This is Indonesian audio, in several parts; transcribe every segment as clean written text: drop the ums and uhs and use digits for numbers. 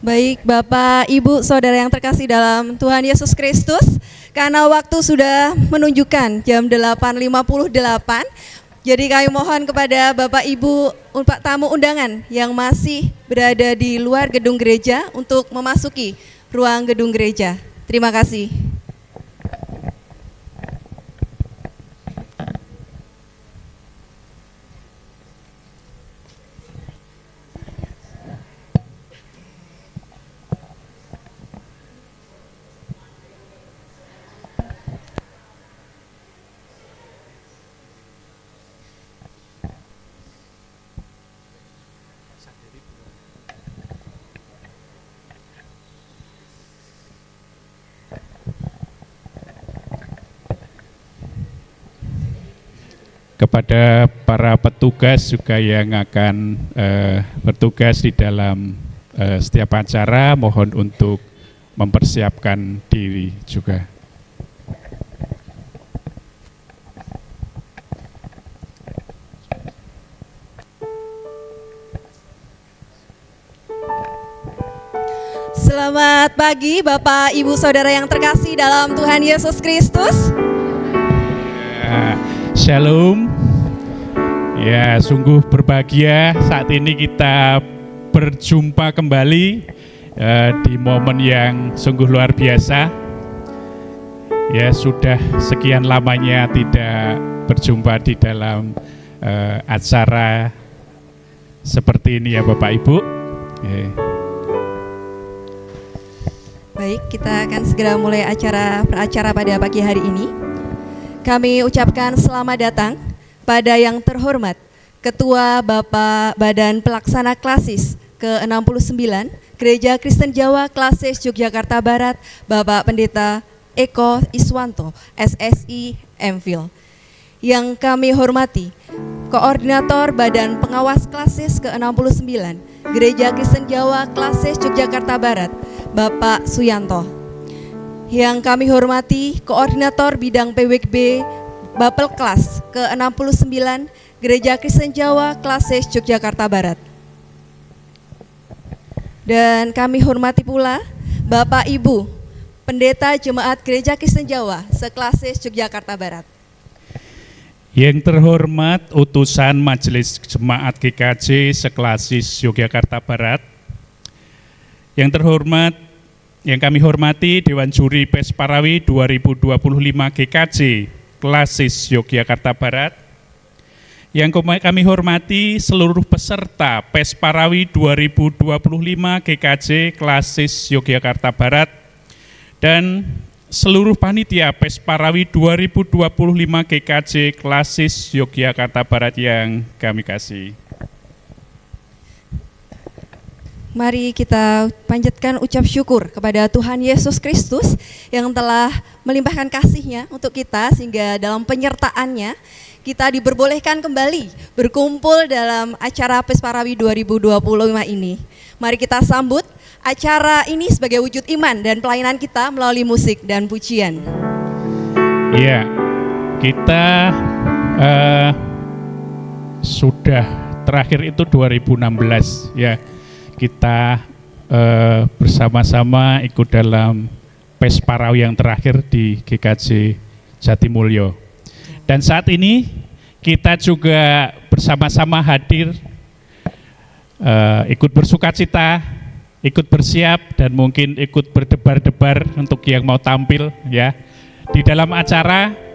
Baik, Bapak, Ibu, Saudara yang terkasih dalam Tuhan Yesus Kristus, karena waktu sudah menunjukkan jam 8.58, jadi kami mohon kepada Bapak, Ibu, Pak tamu undangan yang masih berada di luar gedung gereja untuk memasuki ruang gedung gereja. Terima kasih. Kepada para petugas juga yang akan bertugas di dalam setiap acara, mohon untuk mempersiapkan diri juga. Selamat pagi Bapak, Ibu, Saudara yang terkasih dalam Tuhan Yesus Kristus. Shalom. Ya, sungguh berbahagia saat ini kita berjumpa kembali di momen yang sungguh luar biasa. Ya, sudah sekian lamanya tidak berjumpa di dalam acara seperti ini ya Bapak Ibu. Baik, kita akan segera mulai acara pada pagi hari ini. Kami ucapkan selamat datang pada yang terhormat Ketua Bapak Badan Pelaksana Klasis ke-69 Gereja Kristen Jawa Klasis Yogyakarta Barat, Bapak Pendeta Eko Iswanto, SSI MPhil. Yang kami hormati Koordinator Badan Pengawas Klasis ke-69 Gereja Kristen Jawa Klasis Yogyakarta Barat, Bapak Suyanto. Yang kami hormati Koordinator Bidang PWKB Bapelklas ke-69 Gereja Kristen Jawa Klasis Yogyakarta Barat. Dan kami hormati pula Bapak Ibu Pendeta Jemaat Gereja Kristen Jawa seklasis Yogyakarta Barat. Yang terhormat utusan Majelis Jemaat GKJ seklasis Yogyakarta Barat. Yang terhormat yang kami hormati Dewan Juri PES Parawi 2025 GKJ Klasis Yogyakarta Barat. Yang kami hormati seluruh peserta PES Parawi 2025 GKJ Klasis Yogyakarta Barat dan seluruh panitia PES Parawi 2025 GKJ Klasis Yogyakarta Barat yang kami kasih. Mari kita panjatkan ucap syukur kepada Tuhan Yesus Kristus yang telah melimpahkan kasih-Nya untuk kita sehingga dalam penyertaan-Nya kita diperbolehkan kembali berkumpul dalam acara PES Parawi 2025 ini. Mari kita sambut acara ini sebagai wujud iman dan pelayanan kita melalui musik dan pujian. Ya, kita sudah terakhir itu 2016 ya. Kita bersama-sama ikut dalam PES Parawi yang terakhir di GKJ Jatimulyo. Dan saat ini kita juga bersama-sama hadir, ikut bersukacita, ikut bersiap dan mungkin ikut berdebar-debar untuk yang mau tampil ya di dalam acara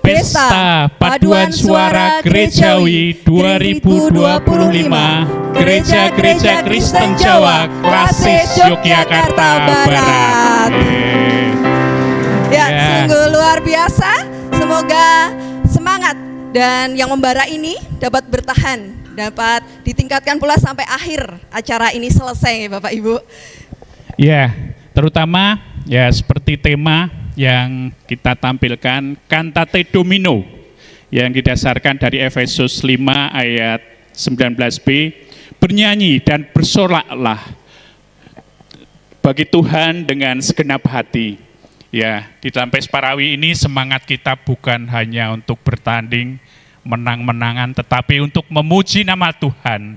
Pesta Paduan Suara Gerejawi 2025 Gereja-Gereja Kristen Jawa Klasis Yogyakarta Barat. Ya, sungguh luar biasa. Semoga semangat dan yang membara ini dapat bertahan, dapat ditingkatkan pula sampai akhir acara ini selesai, Bapak Ibu. Ya, terutama ya seperti tema yang kita tampilkan, Cantate Domino, yang didasarkan dari Efesus 5 ayat 19b, bernyanyi dan bersoraklah bagi Tuhan dengan segenap hati. Ya, di dalam PES Parawi ini semangat kita bukan hanya untuk bertanding, menang-menangan, tetapi untuk memuji nama Tuhan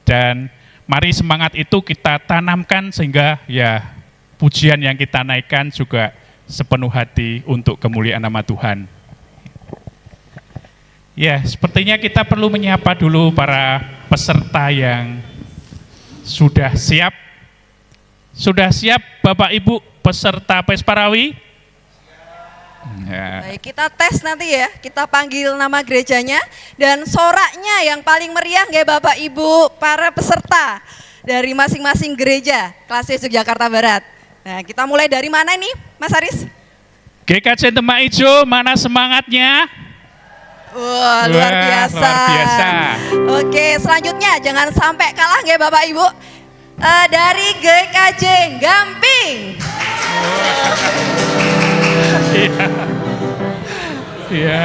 dan mari semangat itu kita tanamkan sehingga ya pujian yang kita naikkan juga sepenuh hati untuk kemuliaan nama Tuhan. Ya, sepertinya kita perlu menyapa dulu para peserta yang sudah siap. Sudah siap Bapak Ibu peserta Pesparawi? Ya. Baik, kita tes nanti ya, kita panggil nama gerejanya dan soraknya yang paling meriah nggih Bapak Ibu para peserta dari masing-masing gereja Klasis Yogyakarta Barat. Nah, kita mulai dari mana nih, Mas Aris? GKJ Demak Ijo, mana semangatnya? Wah, luar biasa. Luar biasa. Oke, selanjutnya jangan sampai kalah nggih Bapak Ibu. Dari GKJ Gamping. Iya. Iya.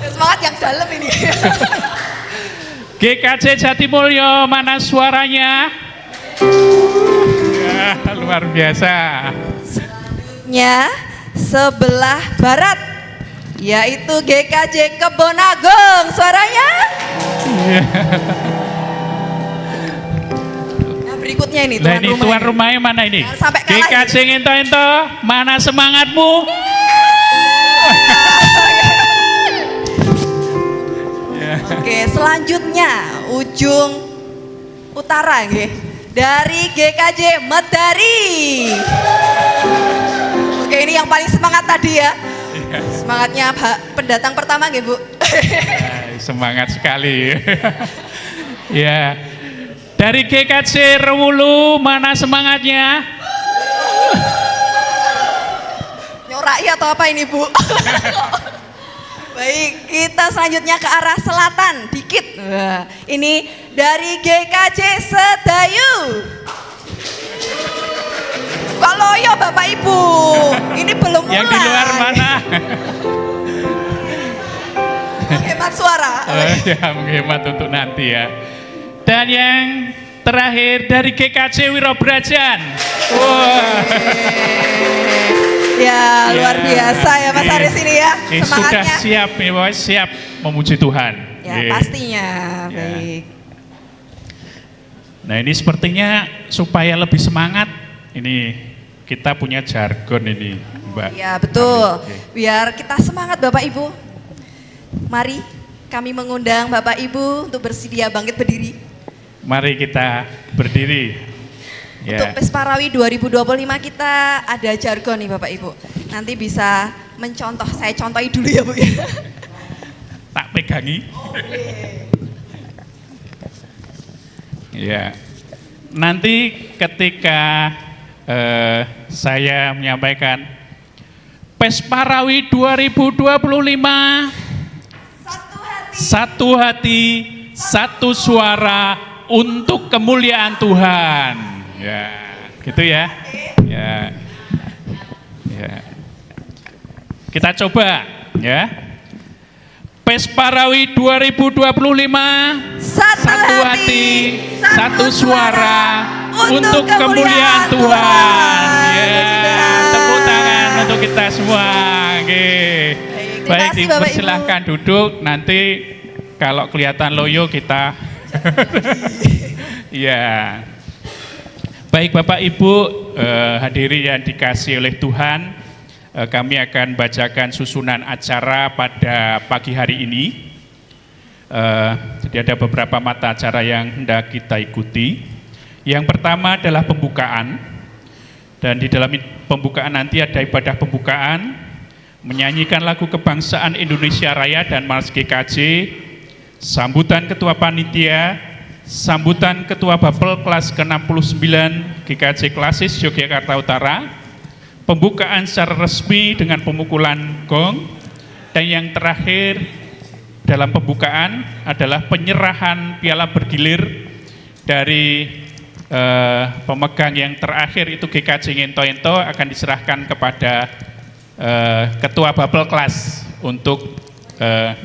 Semangat yang dalam ini. GKJ Jatimulyo, mana suaranya? Ya, luar biasa. Selanjutnya sebelah barat, yaitu GKJ Kebonagung. Suaranya? Iya. Nah, berikutnya ini Nah, ini tuan rumahnya mana ini? Jangan sampai kalah GKJ Ngento-ento, mana semangatmu? Oke, selanjutnya ujung utara nggih. Dari GKJ Medari. Oke, ini yang paling semangat tadi ya. Semangatnya pendatang pertama nggih, Bu. Semangat sekali. Ya. Dari GKJ Rewulu, mana semangatnya? Nyorai atau apa ini, Bu? Baik, kita selanjutnya ke arah selatan dikit. Wah, ini dari GKJ Sedayu. Kok loyo Bapak Ibu? Ini belum mulai. Yang di luar mana? Hemat suara. Ya, menghemat untuk nanti ya. Dan yang terakhir dari GKJ Wirobrajan. Wah. Ya, luar biasa ya Mas Aris ini ya. Semangatnya. Sudah siap, siap memuji Tuhan. Ya, pastinya. Ya. Baik. Nah, ini sepertinya supaya lebih semangat, ini kita punya jargon ini, Mbak. Ya, betul. Oke. Biar kita semangat Bapak Ibu. Mari kami mengundang Bapak Ibu untuk bersedia bangkit berdiri. Mari kita berdiri. Ya. Untuk Pesparawi 2025 kita ada jargon nih Bapak Ibu. Nanti bisa mencontoh, saya contohi dulu ya Bu. Tak pegangi. Ya. Nanti ketika saya menyampaikan Pesparawi 2025 satu hati, satu suara untuk kemuliaan Tuhan. Ya, gitu ya. Ya. Ya. Kita coba ya. Pesparawi 2025 satu hati, satu suara untuk kemuliaan Tuhan. Ya, tepuk tangan untuk kita semua. Oke. Baik, dipersilahkan duduk. Nanti kalau kelihatan loyo kita. Ya. Baik Bapak Ibu, hadirin yang dikasihi oleh Tuhan, kami akan bacakan susunan acara pada pagi hari ini. Jadi ada beberapa mata acara yang hendak kita ikuti. Yang pertama adalah pembukaan, dan di dalam pembukaan nanti ada ibadah pembukaan, menyanyikan lagu kebangsaan Indonesia Raya dan Mars GKJ, sambutan Ketua Panitia, sambutan Ketua Bapel kelas ke-69 GKJ Klasis Yogyakarta Utara, pembukaan secara resmi dengan pemukulan gong, dan yang terakhir dalam pembukaan adalah penyerahan piala bergilir dari pemegang yang terakhir itu GKJ Ngento-ento akan diserahkan kepada Ketua Bapel kelas untuk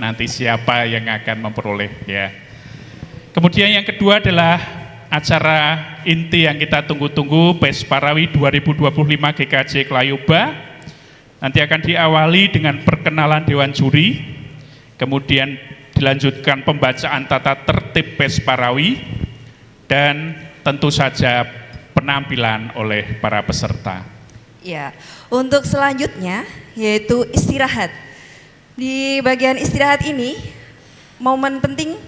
nanti siapa yang akan memperoleh ya. Kemudian yang kedua adalah acara inti yang kita tunggu-tunggu, Pesparawi 2025 GKJ Kelayoba. Nanti akan diawali dengan perkenalan Dewan Juri, kemudian dilanjutkan pembacaan tata tertib Pesparawi, dan tentu saja penampilan oleh para peserta. Ya, untuk selanjutnya yaitu istirahat. Di bagian istirahat ini, momen penting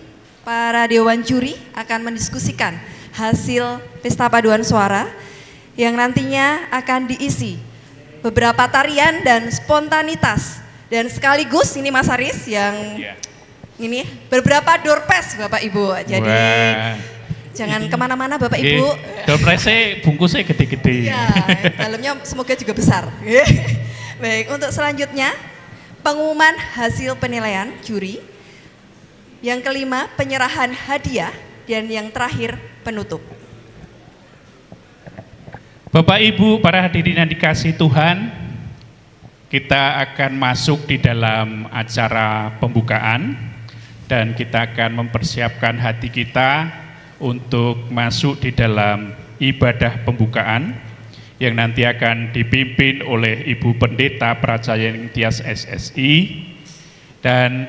para dewan juri akan mendiskusikan hasil pesta paduan suara yang nantinya akan diisi beberapa tarian dan spontanitas. Dan sekaligus ini Mas Haris yang ini beberapa door prize Bapak Ibu. Jadi jangan kemana-mana Bapak Ibu. Door prize bungkusnya gede-gede. Ya, dalamnya semoga juga besar. Baik, untuk selanjutnya pengumuman hasil penilaian juri. Yang kelima penyerahan hadiah dan yang terakhir penutup. Bapak Ibu para hadirin yang dikasihi Tuhan, kita akan masuk di dalam acara pembukaan dan kita akan mempersiapkan hati kita untuk masuk di dalam ibadah pembukaan yang nanti akan dipimpin oleh Ibu Pendeta Pracayan Tias SSI. Dan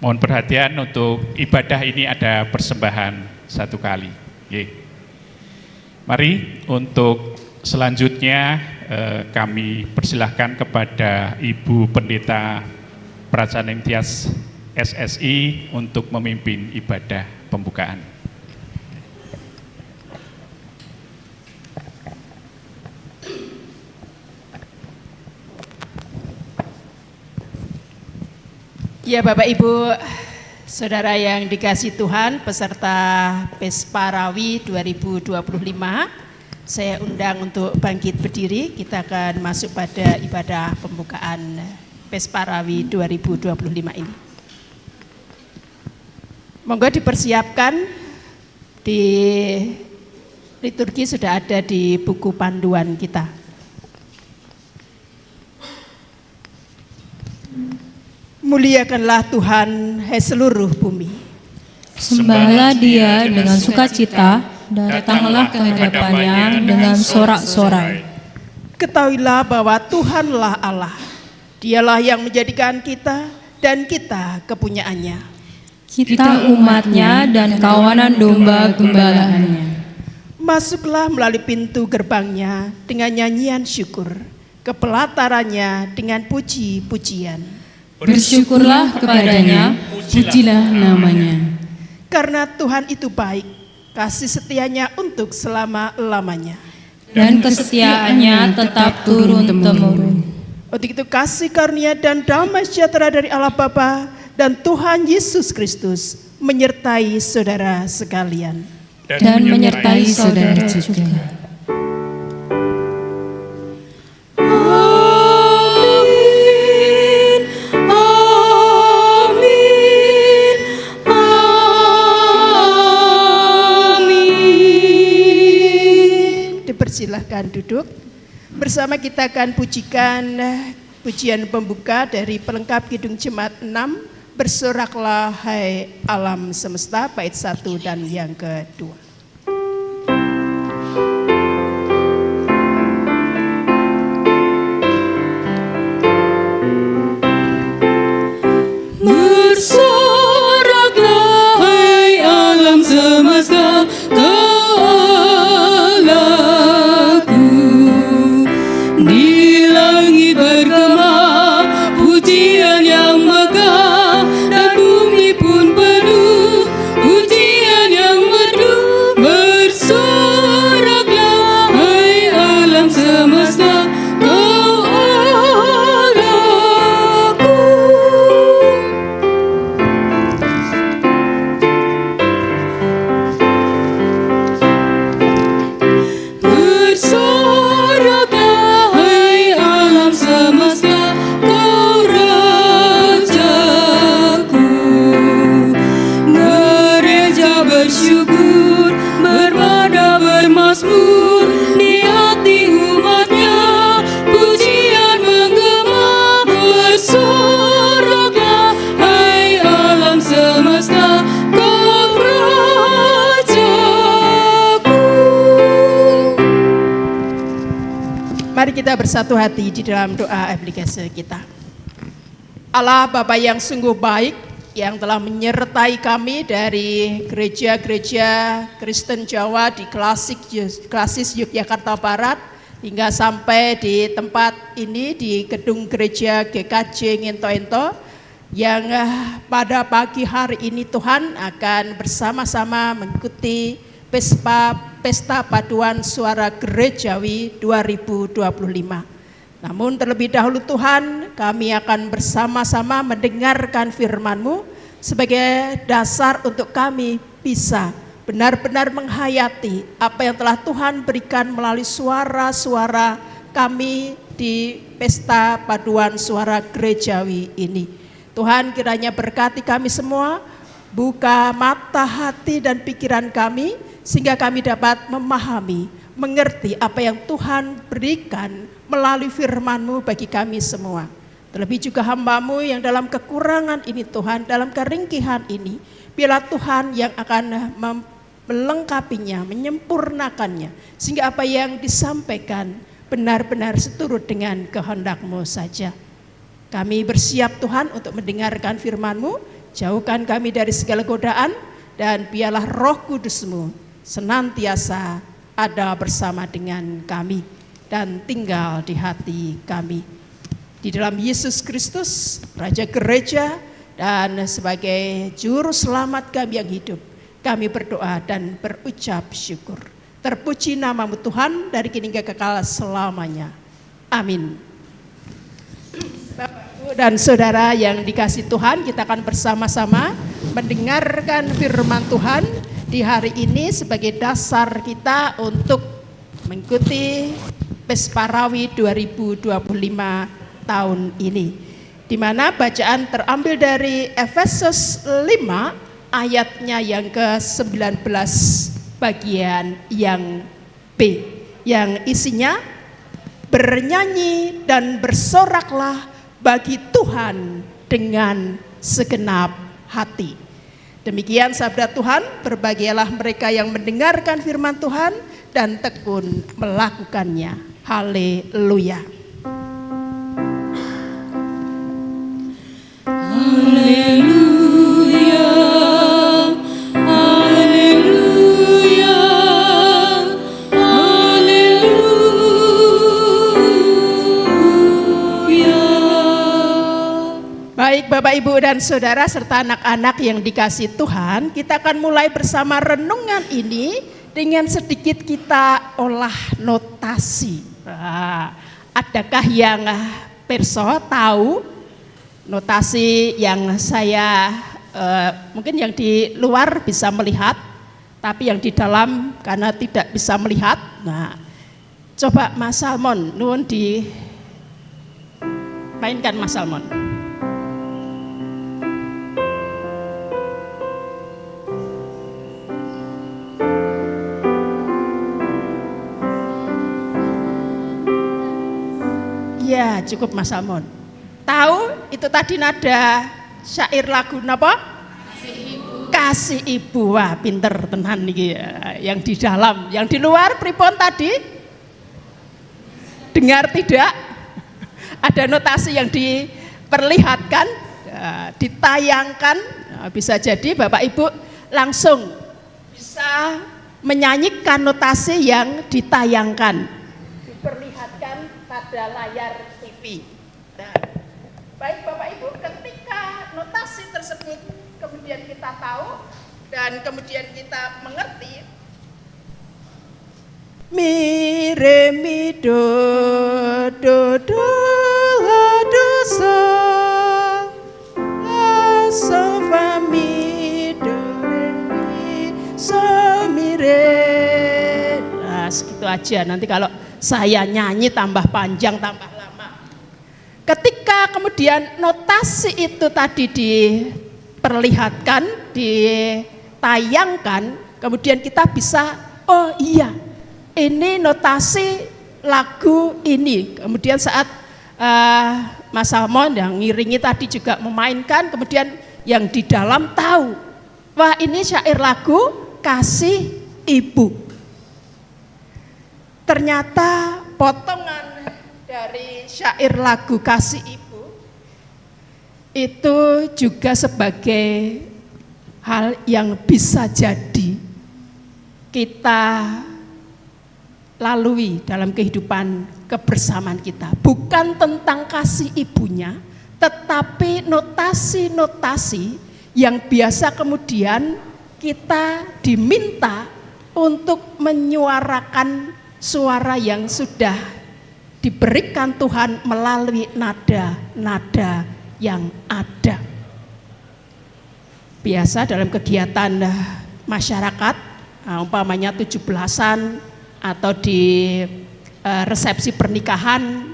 mohon perhatian untuk ibadah ini ada persembahan satu kali. Mari untuk selanjutnya kami persilahkan kepada Ibu Pendeta Pracayan Tias SSI untuk memimpin ibadah pembukaan. Ya Bapak Ibu, Saudara yang dikasihi Tuhan, peserta Pesparawi 2025, saya undang untuk bangkit berdiri. Kita akan masuk pada ibadah pembukaan Pesparawi 2025 ini. Monggo dipersiapkan, di liturgi sudah ada di buku panduan kita. Muliakanlah Tuhan, hai seluruh bumi. Sembahlah Dia dengan sukacita, datanglah ke hadapannya dengan sorak-sorai. Ketahuilah bahwa Tuhanlah Allah, Dialah yang menjadikan kita dan kita kepunyaannya. Kita umatnya dan kawanan domba gembalaannya. Masuklah melalui pintu gerbangnya dengan nyanyian syukur, ke pelatarannya dengan puji-pujian. Bersyukurlah kepadanya, pujilah namanya. Karena Tuhan itu baik, kasih setianya untuk selama-lamanya. Dan kesetiaannya tetap turun-temurun. Untuk itu kasih karunia dan damai sejahtera dari Allah Bapa dan Tuhan Yesus Kristus menyertai saudara sekalian. Dan menyertai saudara juga. Silahkan duduk. Bersama kita akan pujikan pujian pembuka dari pelengkap Kidung Jemaat 6, Bersoraklah hai alam semesta, bait 1 dan yang kedua. Bersoraklah hai alam semesta, di langit bergema pujian yang megah, dan bumi pun penuh pujian yang merdu. Bersoraklah hai alam semesta, kau Allahku. Bersoraklah hai alam semesta, kau Rajaku. Gereja bersyukur, bermada bermazmur, di hati umatnya pujian menggema. Bersoraklah hai alam semesta, kau Rajaku. Mari kita bersatu hati di dalam doa aplikasi kita. Allah Bapa yang sungguh baik, yang telah menyertai kami dari gereja-gereja Kristen Jawa di Klasis Yogyakarta Barat hingga sampai di tempat ini di gedung gereja GKJ Ngento-Ento yang pada pagi hari ini Tuhan akan bersama-sama mengikuti Pesta Paduan Suara Gerejawi 2025. Namun terlebih dahulu Tuhan, kami akan bersama-sama mendengarkan firman-Mu sebagai dasar untuk kami bisa benar-benar menghayati apa yang telah Tuhan berikan melalui suara-suara kami di Pesta Paduan Suara Gerejawi ini. Tuhan kiranya berkati kami semua, buka mata hati dan pikiran kami, sehingga kami dapat memahami, mengerti apa yang Tuhan berikan melalui firman-Mu bagi kami semua. Terlebih juga hamba-Mu yang dalam kekurangan ini Tuhan, dalam keringkihan ini, biarlah Tuhan yang akan melengkapinya, menyempurnakannya, sehingga apa yang disampaikan benar-benar seturut dengan kehendak-Mu saja. Kami bersiap Tuhan untuk mendengarkan firman-Mu, jauhkan kami dari segala godaan, dan biarlah Roh Kudus-Mu senantiasa ada bersama dengan kami dan tinggal di hati kami. Di dalam Yesus Kristus, Raja Gereja dan sebagai Juru Selamat kami yang hidup, kami berdoa dan berucap syukur. Terpuji nama-Mu Tuhan dari kini hingga kekal selamanya. Amin. Bapak, Ibu, dan Saudara yang dikasihi Tuhan, kita akan bersama-sama mendengarkan firman Tuhan di hari ini sebagai dasar kita untuk mengikuti Pesparawi 2025 tahun ini, di mana bacaan terambil dari Efesus 5 ayatnya yang ke-19 bagian yang B, yang isinya bernyanyi dan bersoraklah bagi Tuhan dengan segenap hati. Demikian sabda Tuhan, berbahagialah mereka yang mendengarkan firman Tuhan dan tekun melakukannya. Haleluya. Haleluya, haleluya, haleluya. Baik Bapak Ibu dan Saudara serta anak-anak yang dikasihi Tuhan, kita akan mulai bersama renungan ini dengan sedikit kita olah notasi. Adakah yang perso tahu notasi yang saya mungkin yang di luar bisa melihat, tapi yang di dalam karena tidak bisa melihat. Nah, coba Mas Salmon, nuwun dimainkan Mas Salmon. Ya, cukup Mas Salmon. Tahu itu tadi nada syair lagu napa? Kasih Ibu. Wah, pinter tenan niki ya. Yang di dalam, yang di luar pripun tadi? Dengar tidak? Ada notasi yang diperlihatkan, ditayangkan. Bisa jadi Bapak Ibu langsung bisa menyanyikan notasi yang ditayangkan, diperlihatkan pada layar TV. Nah, baik Bapak Ibu, ketika notasi tersebut kemudian kita tahu dan kemudian kita mengerti, mi re mi do do do la do sol la sol fa mi do re mi sol mi re. Nah, segitu aja. Nanti kalau saya nyanyi tambah panjang, tambah lama. Ketika kemudian notasi itu tadi diperlihatkan, ditayangkan, kemudian kita bisa, oh iya, ini notasi lagu ini. Kemudian saat Mas Salmon yang ngiringi tadi juga memainkan, kemudian yang di dalam tahu, wah ini syair lagu Kasih Ibu. Ternyata potongan dari syair lagu Kasih Ibu itu juga sebagai hal yang bisa jadi kita lalui dalam kehidupan kebersamaan kita. Bukan tentang kasih ibunya, tetapi notasi-notasi yang biasa kemudian kita diminta untuk menyuarakan suara yang sudah diberikan Tuhan melalui nada-nada yang ada. Biasa dalam kegiatan masyarakat, umpamanya 17-an atau di resepsi pernikahan,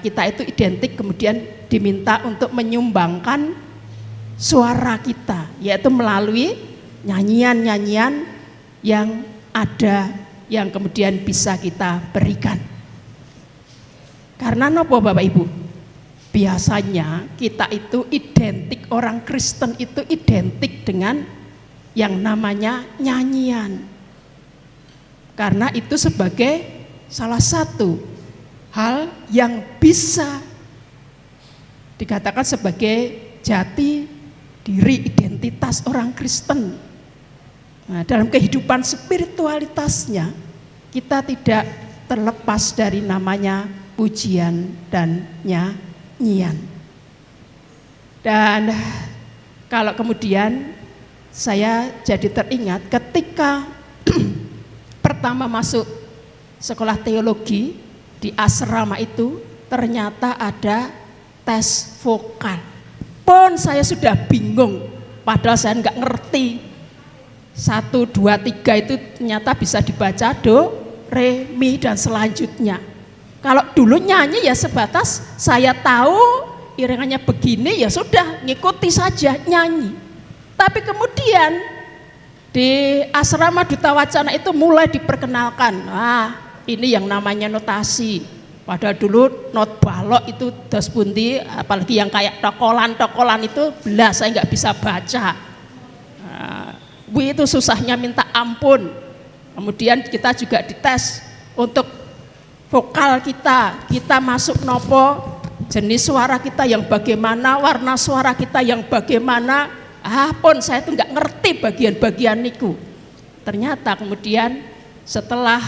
kita itu identik kemudian diminta untuk menyumbangkan suara kita, yaitu melalui nyanyian-nyanyian yang ada yang kemudian bisa kita berikan. Karena apa Bapak Ibu? Biasanya kita itu identik, orang Kristen itu identik dengan yang namanya nyanyian. Karena itu sebagai salah satu hal yang bisa dikatakan sebagai jati diri, identitas orang Kristen. Nah, dalam kehidupan spiritualitasnya kita tidak terlepas dari namanya pujian dan nyanyian. Dan kalau kemudian saya jadi teringat ketika pertama masuk sekolah teologi di asrama itu, ternyata ada tes vokal. Pun saya sudah bingung, padahal saya nggak ngerti 1, 2, 3 itu ternyata bisa dibaca do, re, mi dan selanjutnya. Kalau dulu nyanyi ya sebatas saya tahu iringannya begini, ya sudah ngikuti saja nyanyi. Tapi kemudian di asrama Duta Wacana itu mulai diperkenalkan, ini yang namanya notasi. Padahal dulu not balok itu dos pundi, apalagi yang kayak tokolan itu belas saya nggak bisa baca. Itu susahnya minta ampun. Kemudian kita juga dites untuk vokal kita masuk nopo, jenis suara kita yang bagaimana, warna suara kita yang bagaimana. Pun saya tuh nggak ngerti bagian-bagian niku. Ternyata kemudian setelah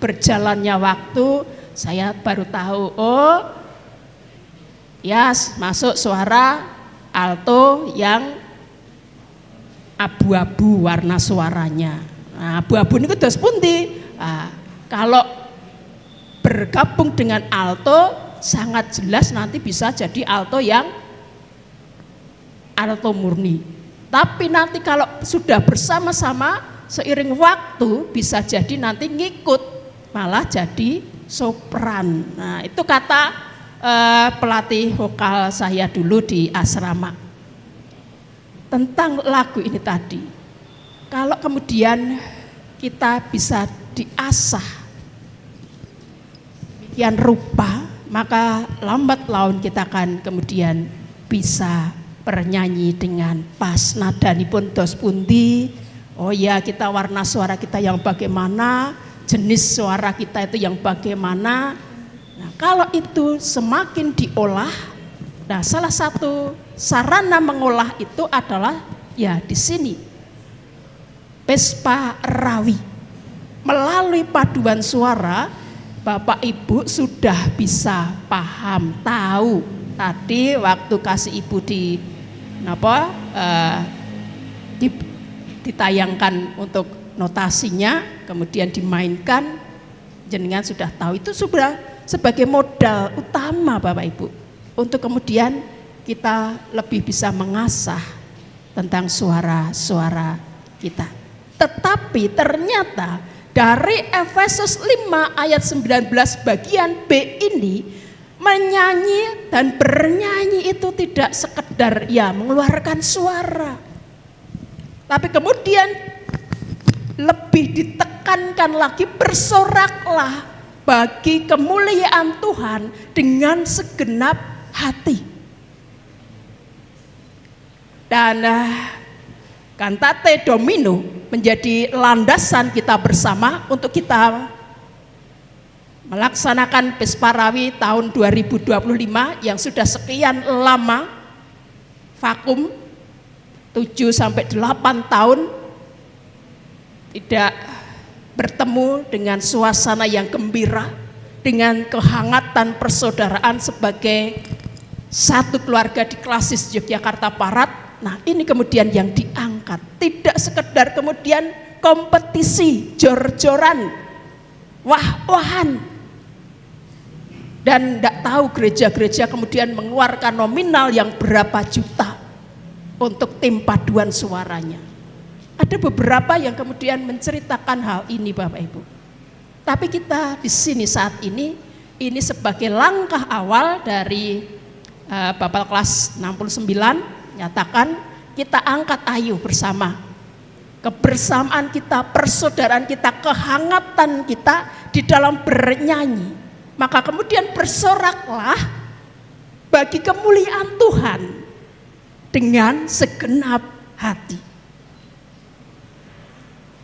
berjalannya waktu saya baru tahu, masuk suara alto yang abu-abu warna suaranya. Abu-abu ini dos pundi. Kalau bergabung dengan alto sangat jelas nanti bisa jadi alto yang alto murni. Tapi nanti kalau sudah bersama-sama seiring waktu bisa jadi nanti ngikut malah jadi sopran. Nah, itu kata pelatih vokal saya dulu di asrama. Tentang lagu ini tadi, kalau kemudian kita bisa diasah demikian rupa, maka lambat laun kita akan kemudian bisa bernyanyi dengan pas. Nadanipun dos pundi, kita warna suara kita yang bagaimana, jenis suara kita itu yang bagaimana. Nah, kalau itu semakin diolah, nah salah satu sarana mengolah itu adalah ya di sini Vespa Rawi. Melalui paduan suara Bapak Ibu sudah bisa paham, tahu. Tadi waktu kasih Ibu ditayangkan untuk notasinya, kemudian dimainkan, jenengan sudah tahu. Itu sudah sebagai modal utama Bapak Ibu untuk kemudian kita lebih bisa mengasah tentang suara-suara kita. Tetapi ternyata dari Efesus 5 ayat 19 bagian B ini, menyanyi dan bernyanyi itu tidak sekedar mengeluarkan suara. Tapi kemudian lebih ditekankan lagi, bersoraklah bagi kemuliaan Tuhan dengan segenap hati. Dan Cantate Domino menjadi landasan kita bersama untuk kita melaksanakan Vespa Rawi tahun 2025 yang sudah sekian lama vakum 7-8 tahun tidak bertemu dengan suasana yang gembira, dengan kehangatan persaudaraan sebagai satu keluarga di Klasis Yogyakarta Barat. Nah, ini kemudian yang diangkat, tidak sekedar kemudian kompetisi, jor-joran, wah-wahan, dan tidak tahu gereja-gereja kemudian mengeluarkan nominal yang berapa juta untuk tim paduan suaranya. Ada beberapa yang kemudian menceritakan hal ini, Bapak Ibu. Tapi kita di sini saat ini sebagai langkah awal dari Bapak kelas 69 nyatakan kita angkat ayo bersama. Kebersamaan kita, persaudaraan kita, kehangatan kita di dalam bernyanyi. Maka kemudian bersoraklah bagi kemuliaan Tuhan dengan segenap hati.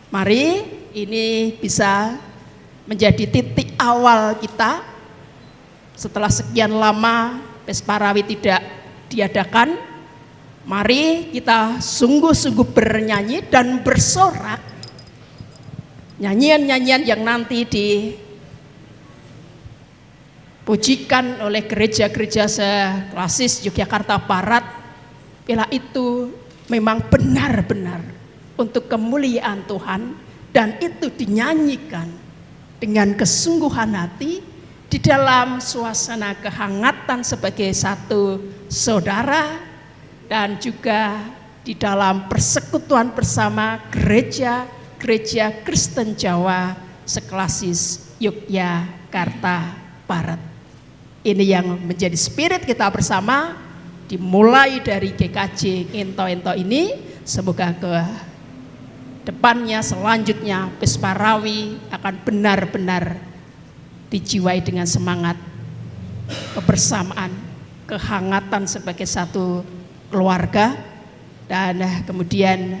Mari ini bisa menjadi titik awal kita setelah sekian lama Pesparawi tidak diadakan. Mari kita sungguh-sungguh bernyanyi dan bersorak nyanyian-nyanyian yang nanti dipujikan oleh gereja-gereja seklasis Yogyakarta Barat. Bila itu memang benar-benar untuk kemuliaan Tuhan dan itu dinyanyikan dengan kesungguhan hati di dalam suasana kehangatan sebagai satu saudara dan juga di dalam persekutuan bersama gereja Kristen Jawa seklasis Yogyakarta Barat. Ini yang menjadi spirit kita bersama dimulai dari GKJ Ento-Ento ini. Semoga ke depannya selanjutnya Pesparawi akan benar-benar dijiwai dengan semangat kebersamaan, kehangatan sebagai satu keluarga. Dan kemudian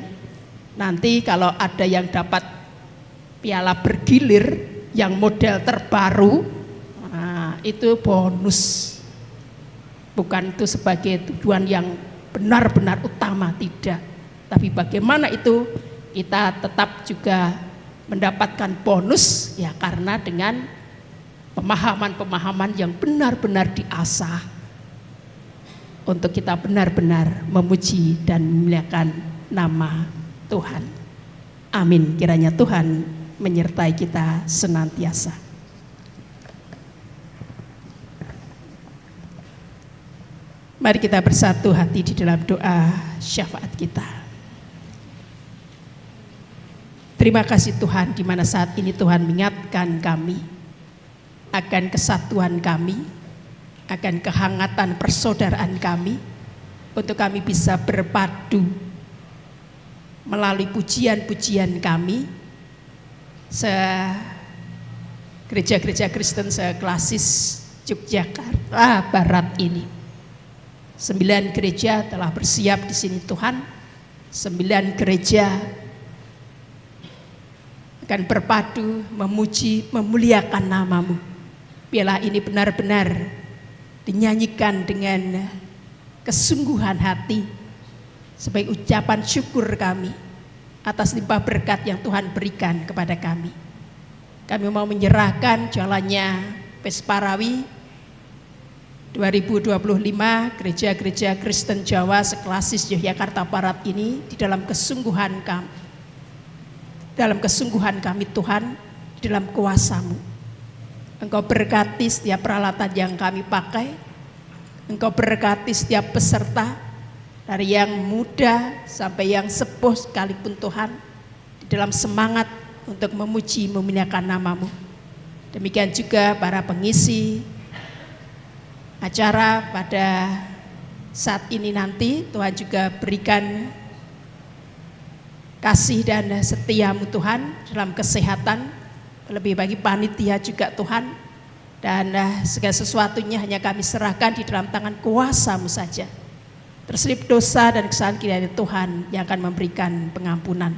nanti kalau ada yang dapat piala bergilir yang model terbaru, nah, itu bonus. Bukan itu sebagai tujuan yang benar-benar utama, tidak. Tapi bagaimana itu kita tetap juga mendapatkan bonus ya karena dengan pemahaman-pemahaman yang benar-benar diasah untuk kita benar-benar memuji dan memuliakan nama Tuhan. Amin. Kiranya Tuhan menyertai kita senantiasa. Mari kita bersatu hati di dalam doa syafaat kita. Terima kasih Tuhan, di mana saat ini Tuhan mengingatkan kami akan kesatuan kami, akan kehangatan persaudaraan kami, untuk kami bisa berpadu melalui pujian-pujian kami gereja-gereja Kristen seklasis Yogyakarta Barat ini. 9 gereja telah bersiap di sini Tuhan. 9 gereja akan berpadu memuji, memuliakan nama-Mu. Biarlah ini benar-benar dinyanyikan dengan kesungguhan hati sebagai ucapan syukur kami atas limpah berkat yang Tuhan berikan kepada kami. Kami mau menyerahkan jalannya Pesparawi 2025 gereja-gereja Kristen Jawa seklasis Yogyakarta Barat ini di dalam kesungguhan kami. Dalam kesungguhan kami Tuhan, di dalam kuasa-Mu. Engkau berkati setiap peralatan yang kami pakai. Engkau berkati setiap peserta, dari yang muda sampai yang sepuh sekalipun Tuhan, di dalam semangat untuk memuji, memuliakan nama-Mu. Demikian juga para pengisi acara pada saat ini nanti, Tuhan juga berikan kasih dan setia-Mu Tuhan dalam kesehatan, lebih bagi panitia juga Tuhan, dan segala sesuatunya hanya kami serahkan di dalam tangan kuasa-Mu saja. Terselip dosa dan kesalahan kiranya Tuhan yang akan memberikan pengampunan.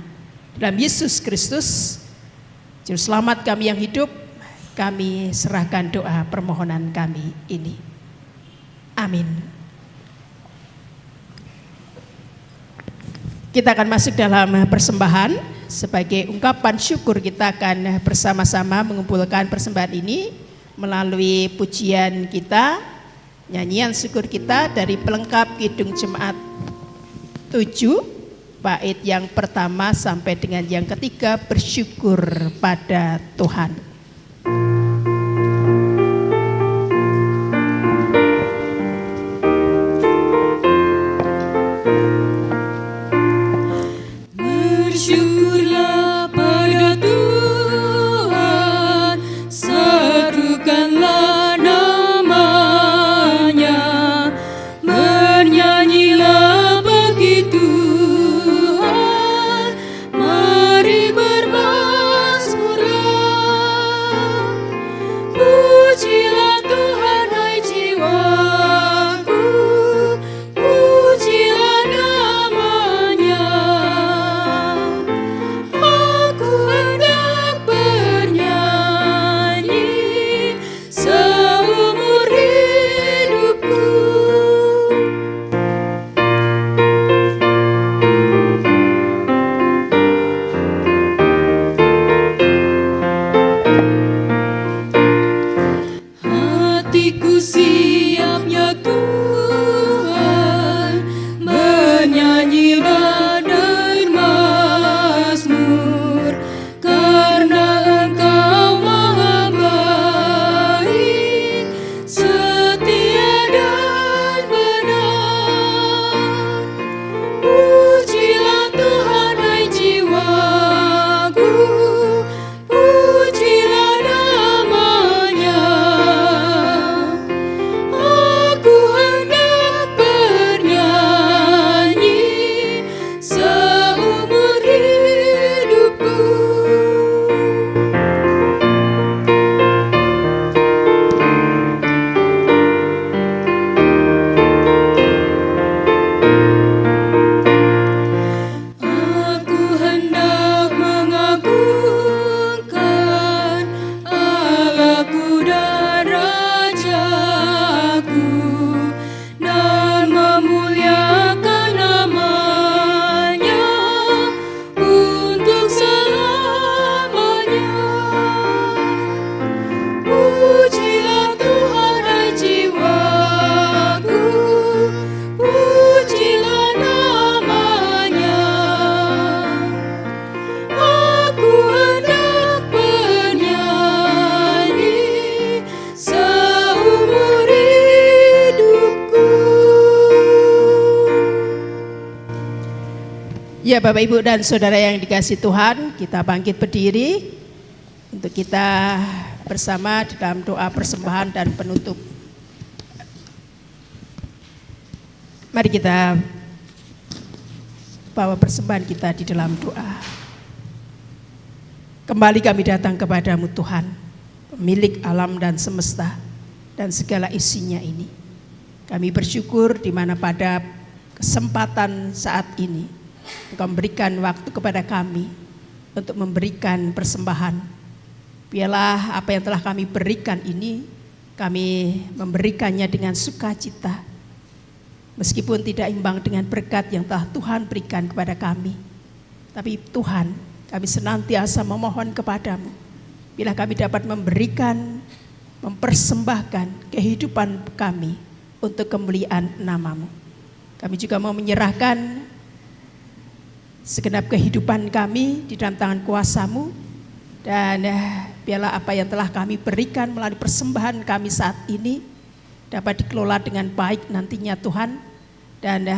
Dalam Yesus Kristus, Juru Selamat kami yang hidup, kami serahkan doa permohonan kami ini. Amin. Kita akan masuk dalam persembahan. Sebagai ungkapan syukur kita akan bersama-sama mengumpulkan persembahan ini melalui pujian kita, nyanyian syukur kita dari pelengkap Kidung Jemaat 7, bait yang pertama sampai dengan yang ketiga, bersyukur pada Tuhan. Bersyukurlah pada Tuhan, serukanlah namanya, bernyanyilah bagi Tuhan, mari bermazmurlah. Pujilah Tuhan hai jiwaku, pujilah namanya. Aku hendak bernyanyi seumur hidupku. Hatiku siapnya Tuhan, menyanyi dan mazmur, karena Engkau maha baik, setia dan benar. Pujilah Tuhan hai jiwaku, pujilah namanya. Aku hendak bernyanyi seumur hidupku. Aku hendak mengagungkan Allahku dan Rajaku, dan memuliakan namanya untuk selamanya. Pujilah Tuhan hai jiwaku, pujilah namanya. Aku hendak bernyanyi seumur hidupku. Ya Bapak Ibu dan Saudara yang dikasihi Tuhan, kita bangkit berdiri untuk kita bersama di dalam doa persembahan dan penutup. Mari kita bawa persembahan kita di dalam doa. Kembali kami datang kepadamu Tuhan, pemilik alam dan semesta dan segala isinya ini. Kami bersyukur di mana pada kesempatan saat ini Engkau memberikan waktu kepada kami untuk memberikan persembahan. Biarlah apa yang telah kami berikan ini, kami memberikannya dengan sukacita, meskipun tidak imbang dengan berkat yang telah Tuhan berikan kepada kami. Tapi Tuhan, kami senantiasa memohon kepadamu, bila kami dapat memberikan, mempersembahkan kehidupan kami untuk kemuliaan namamu. Kami juga mau menyerahkan segenap kehidupan kami di dalam tangan kuasa-Mu, dan biarlah apa yang telah kami berikan melalui persembahan kami saat ini dapat dikelola dengan baik nantinya Tuhan. Dan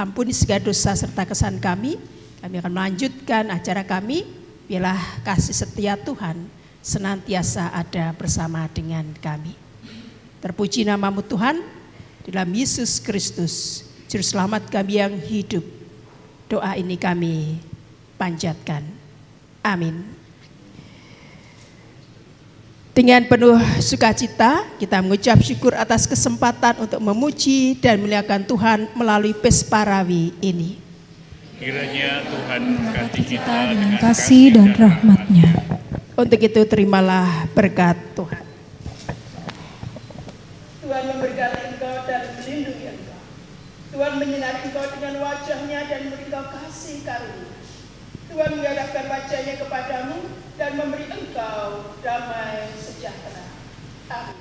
ampuni segala dosa serta kesalahan kami. Kami akan melanjutkan acara kami, biarlah kasih setia Tuhan senantiasa ada bersama dengan kami. Terpuji nama-Mu Tuhan, di dalam Yesus Kristus Juru Selamat kami yang hidup. Doa ini kami panjatkan. Amin. Dengan penuh sukacita kita mengucap syukur atas kesempatan untuk memuji dan memuliakan Tuhan melalui Pesparawi ini. Kiranya Tuhan memberkati kita dengan kasih dan rahmat-Nya. Untuk itu terimalah berkat Tuhan. Tuhan memberkati engkau dan melindungi engkau. Tuhan menyinari engkau dengan wajahnya dan memberi engkau kasih karunia. Tuhan menghadapkan wajahnya kepadamu dan memberi engkau damai sejahtera. Amin.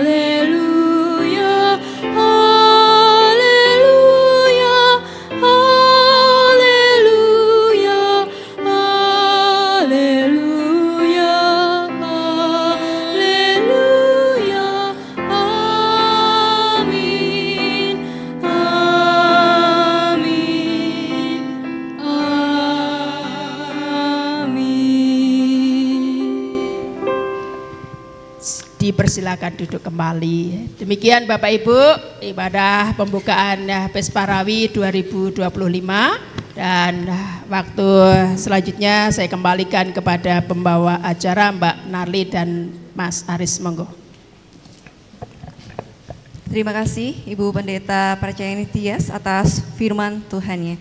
Haleluya, haleluya, haleluya, haleluya, haleluya, amin, amin, amin. Dipersilakan duduk kembali. Demikian Bapak Ibu, ibadah pembukaan Pesparawi 2025 dan waktu selanjutnya saya kembalikan kepada pembawa acara Mbak Narli dan Mas Aris, monggo. Terima kasih Ibu Pendeta Percayani Tias atas firman Tuhannya.